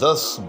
10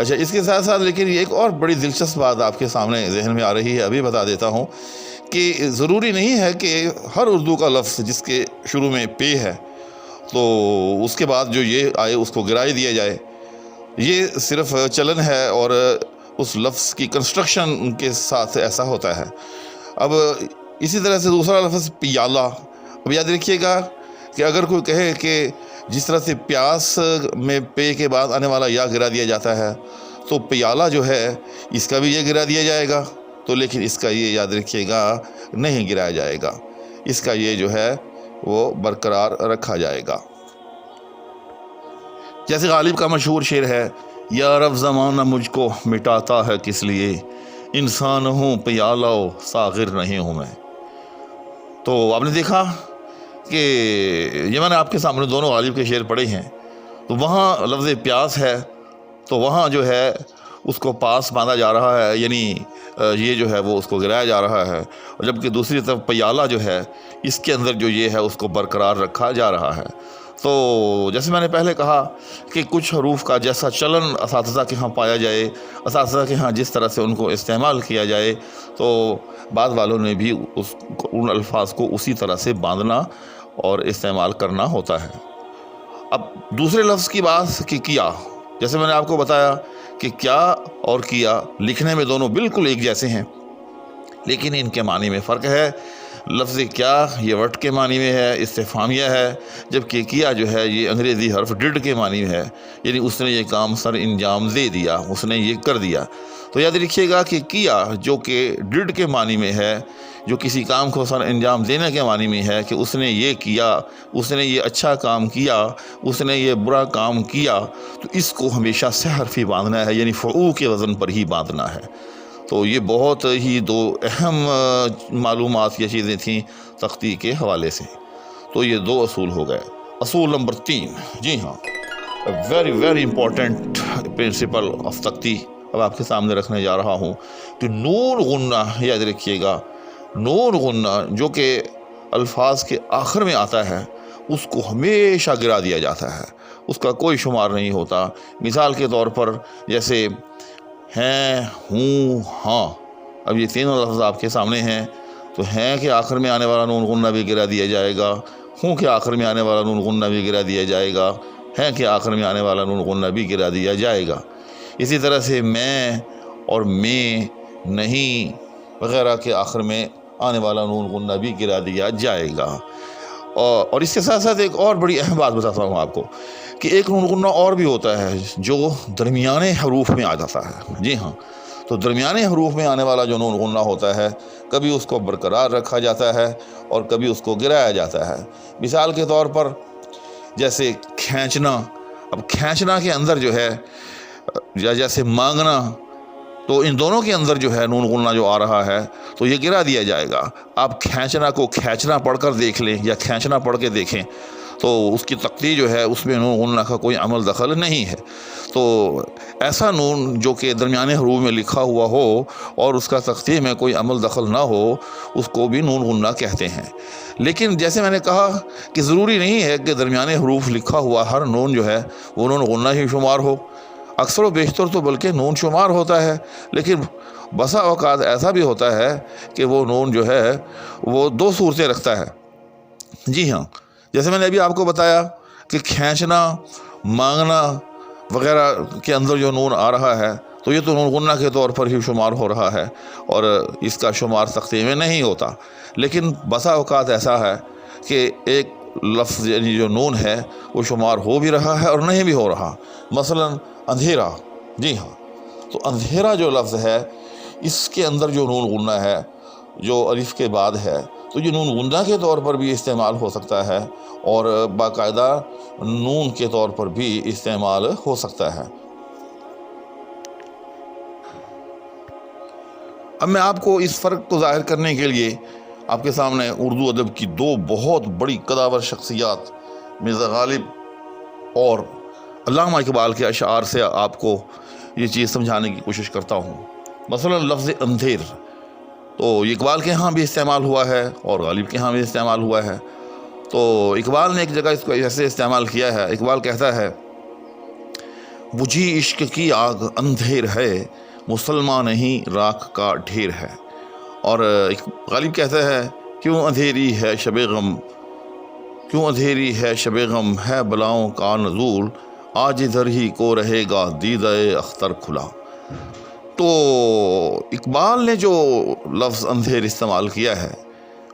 اچھا، اس کے ساتھ ساتھ لیکن ایک اور بڑی دلچسپ بات آپ کے سامنے ذہن میں آ رہی ہے، ابھی بتا دیتا ہوں کہ ضروری نہیں ہے کہ ہر اردو کا لفظ جس کے شروع میں پے ہے تو اس کے بعد جو یہ آئے اس کو گرائے دیا جائے. یہ صرف چلن ہے اور اس لفظ کی کنسٹرکشن کے ساتھ ایسا ہوتا ہے. اب اسی طرح سے دوسرا لفظ پیالہ. اب یاد رکھیے گا کہ اگر کوئی کہے کہ جس طرح سے پیاس میں پے کے بعد آنے والا یا گرا دیا جاتا ہے تو پیالہ جو ہے اس کا بھی یہ گرا دیا جائے گا، تو لیکن اس کا یہ یاد رکھیے گا نہیں گرایا جائے گا، اس کا یہ جو ہے وہ برقرار رکھا جائے گا. جیسے غالب کا مشہور شعر ہے، یا رب زمانہ مجھ کو مٹاتا ہے کس لیے، انسان ہوں پیالہ و ساغر نہیں ہوں میں. تو آپ نے دیکھا کہ یہ میں نے آپ کے سامنے دونوں غالب کے شعر پڑھے ہیں، تو وہاں لفظ پیاس ہے تو وہاں جو ہے اس کو پاس باندھا جا رہا ہے، یعنی یہ جو ہے وہ اس کو گرایا جا رہا ہے، اور جبکہ دوسری طرف پیالہ جو ہے اس کے اندر جو یہ ہے اس کو برقرار رکھا جا رہا ہے. تو جیسے میں نے پہلے کہا کہ کچھ حروف کا جیسا چلن اساتذہ کے ہاں پایا جائے، اساتذہ کے ہاں جس طرح سے ان کو استعمال کیا جائے، تو بعض والوں نے بھی ان الفاظ کو اسی طرح سے باندھنا اور استعمال کرنا ہوتا ہے. اب دوسرے لفظ کی بات کہ کیا، جیسے میں نے آپ کو بتایا کہ کیا اور کیا لکھنے میں دونوں بالکل ایک جیسے ہیں، لیکن ان کے معنی میں فرق ہے. لفظ کیا یہ وٹ کے معنی میں ہے، استفہامیہ ہے، جبکہ کیا جو ہے یہ انگریزی حرف ڈڈ کے معنی میں ہے، یعنی اس نے یہ کام سر انجام دے دیا، اس نے یہ کر دیا. تو یاد رکھیے گا کہ کیا جو کہ ڈڈ کے معنی میں ہے، جو کسی کام کو سر انجام دینے کے معنی میں ہے کہ اس نے یہ کیا، اس نے یہ اچھا کام کیا، اس نے یہ برا کام کیا، تو اس کو ہمیشہ سے حرفی باندھنا ہے، یعنی فعول کے وزن پر ہی باندھنا ہے. تو یہ بہت ہی دو اہم معلومات یہ چیزیں تھیں تختی کے حوالے سے. تو یہ دو اصول ہو گئے. اصول نمبر 3، جی ہاں، very very important principle of تختی اب آپ کے سامنے رکھنے جا رہا ہوں کہ نون غنہ، یاد رکھیے گا نون غنہ جو کہ الفاظ کے آخر میں آتا ہے اس کو ہمیشہ گرا دیا جاتا ہے، اس کا کوئی شمار نہیں ہوتا. مثال کے طور پر جیسے ہیں، ہوں، ہاں. اب یہ تینوں لفظ آپ کے سامنے ہیں، تو ہیں کے آخر میں آنے والا نون غنہ بھی گرا دیا جائے گا، ہوں کے آخر میں آنے والا نون غنہ بھی گرا دیا جائے گا، ہیں کے آخر میں آنے والا نون غنہ بھی گرا دیا جائے گا. اسی طرح سے میں اور میں، نہیں وغیرہ کے آخر میں آنے والا نون غنہ بھی گرا دیا جائے گا. اور اس کے ساتھ ساتھ ایک اور بڑی اہم بات بتاتا ہوں آپ کو کہ ایک نون غنہ اور بھی ہوتا ہے جو درمیانے حروف میں آ جاتا ہے. جی ہاں، تو درمیانے حروف میں آنے والا جو نون غنہ ہوتا ہے کبھی اس کو برقرار رکھا جاتا ہے اور کبھی اس کو گرایا جاتا ہے. مثال کے طور پر جیسے کھینچنا. اب کھینچنا کے اندر جو ہے یا جیسے مانگنا، تو ان دونوں کے اندر جو ہے نون غنہ جو آ رہا ہے تو یہ گرا دیا جائے گا. آپ کھینچنا کو کھینچنا پڑھ کر دیکھ لیں یا کھینچنا پڑھ کے دیکھیں تو اس کی تقدیر جو ہے اس میں نون غنہ کا کوئی عمل دخل نہیں ہے. تو ایسا نون جو کہ درمیانے حروف میں لکھا ہوا ہو اور اس کا تقدیر میں کوئی عمل دخل نہ ہو اس کو بھی نون غنہ کہتے ہیں. لیکن جیسے میں نے کہا کہ ضروری نہیں ہے کہ درمیانے حروف لکھا ہوا ہر نون جو ہے وہ نون غنہ ہی شمار ہو. اکثر و بیشتر تو بلکہ نون شمار ہوتا ہے، لیکن بسا اوقات ایسا بھی ہوتا ہے کہ وہ نون جو ہے وہ دو صورتیں رکھتا ہے. جی ہاں، جیسے میں نے ابھی آپ کو بتایا کہ کھینچنا، مانگنا وغیرہ کے اندر جو نون آ رہا ہے تو یہ تو نون غنہ کے طور پر ہی شمار ہو رہا ہے اور اس کا شمار تختے میں نہیں ہوتا. لیکن بسا اوقات ایسا ہے کہ ایک لفظ یعنی جو نون ہے وہ شمار ہو بھی رہا ہے اور نہیں بھی ہو رہا. مثلا اندھیرا. جی ہاں، تو اندھیرا جو لفظ ہے اس کے اندر جو نون غنہ ہے جو الف کے بعد ہے تو یہ نون غنہ کے طور پر بھی استعمال ہو سکتا ہے اور باقاعدہ نون کے طور پر بھی استعمال ہو سکتا ہے. اب میں آپ کو اس فرق کو ظاہر کرنے کے لیے آپ کے سامنے اردو ادب کی دو بہت بڑی قداور شخصیات مرزا غالب اور علامہ اقبال کے اشعار سے آپ کو یہ چیز سمجھانے کی کوشش کرتا ہوں. مثلا لفظ اندھیر تو اقبال کے ہاں بھی استعمال ہوا ہے اور غالب کے ہاں بھی استعمال ہوا ہے. تو اقبال نے ایک جگہ اس کو ایسے استعمال کیا ہے. اقبال کہتا ہے بجھی عشق کی آگ اندھیر ہے، مسلمان نہیں راکھ کا ڈھیر ہے۔ اور ایک غالب کہتا ہے کیوں اندھیری ہے شب غم، کیوں اندھیری ہے شب غم، ہے بلاؤں کا نزول، آج ادھر ہی کو رہے گا دیدہ اختر کھلا۔ تو اقبال نے جو لفظ اندھیر استعمال کیا ہے،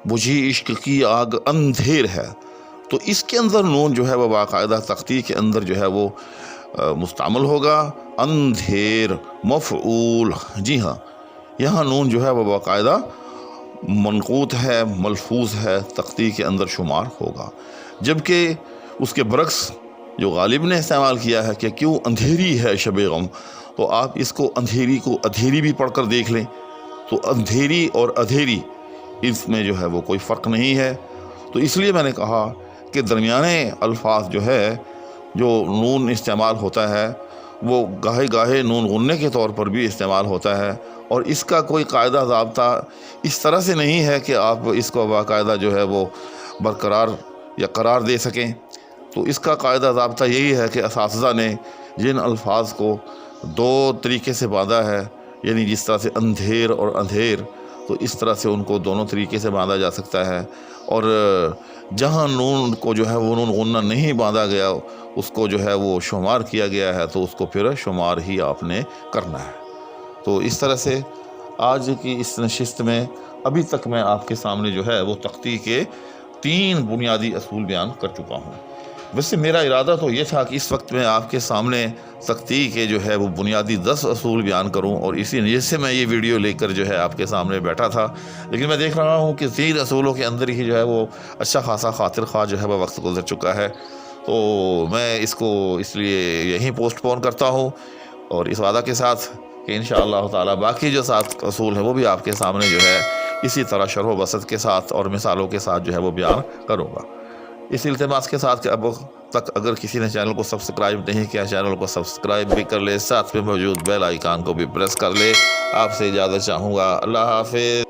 بجھی عشق کی آگ اندھیر ہے، تو اس کے اندر نون جو ہے وہ باقاعدہ تختی کے اندر جو ہے وہ مستعمل ہوگا۔ اندھیر مفعول، جی ہاں، یہاں نون جو ہے وہ باقاعدہ منقوط ہے، ملفوظ ہے، تختی کے اندر شمار ہوگا۔ جبکہ اس کے برعکس جو غالب نے استعمال کیا ہے کہ کیوں اندھیری ہے شب غم، تو آپ اس کو اندھیری کو ادھیری بھی پڑھ کر دیکھ لیں، تو اندھیری اور ادھیری اس میں جو ہے وہ کوئی فرق نہیں ہے۔ تو اس لیے میں نے کہا کہ درمیانے الفاظ جو ہے جو نون استعمال ہوتا ہے وہ گاہے گاہے نون غننے کے طور پر بھی استعمال ہوتا ہے، اور اس کا کوئی قاعدہ ضابطہ اس طرح سے نہیں ہے کہ آپ اس کو باقاعدہ جو ہے وہ برقرار یا قرار دے سکیں۔ تو اس کا قاعدہ ضابطہ یہی ہے کہ اساتذہ نے جن الفاظ کو دو طریقے سے باندھا ہے، یعنی جس طرح سے اندھیر اور اندھیر، تو اس طرح سے ان کو دونوں طریقے سے باندھا جا سکتا ہے، اور جہاں نون کو جو ہے وہ نون غنہ نہیں باندھا گیا اس کو جو ہے وہ شمار کیا گیا ہے، تو اس کو پھر شمار ہی آپ نے کرنا ہے۔ تو اس طرح سے آج کی اس نشست میں ابھی تک میں آپ کے سامنے جو ہے وہ تختی کے 3 بنیادی اصول بیان کر چکا ہوں۔ ویسے میرا ارادہ تو یہ تھا کہ اس وقت میں آپ کے سامنے تختی کے جو ہے وہ بنیادی 10 اصول بیان کروں، اور اسی نیت سے میں یہ ویڈیو لے کر جو ہے آپ کے سامنے بیٹھا تھا، لیکن میں دیکھ رہا ہوں کہ 3 اصولوں کے اندر ہی جو ہے وہ اچھا خاصا خاطر خواہ جو ہے وہ وقت گزر چکا ہے، تو میں اس کو اس لیے یہیں پوسٹ پون کرتا ہوں، اور اس وعدہ کے ساتھ کہ انشاءاللہ تعالی باقی جو 7 اصول ہیں وہ بھی آپ کے سامنے جو ہے اسی طرح شرح و بسط کے ساتھ اور مثالوں کے ساتھ جو ہے وہ بیان کروں گا۔ اس التماس کے ساتھ کہ اب تک اگر کسی نے چینل کو سبسکرائب نہیں کیا، چینل کو سبسکرائب بھی کر لے، ساتھ میں موجود بیل آئیکن کو بھی پریس کر لے۔ آپ سے اجازت چاہوں گا، اللہ حافظ۔